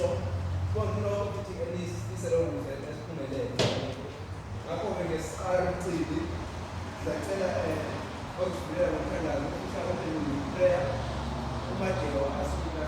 so konke lokho futhi-ke liselowo ukuze esiphumelele. Ngakho-ke ngesiqala umcimbi ngicela okusivulela ngomthandazo ukuthi mhlawumbe prayer uMadewo asuke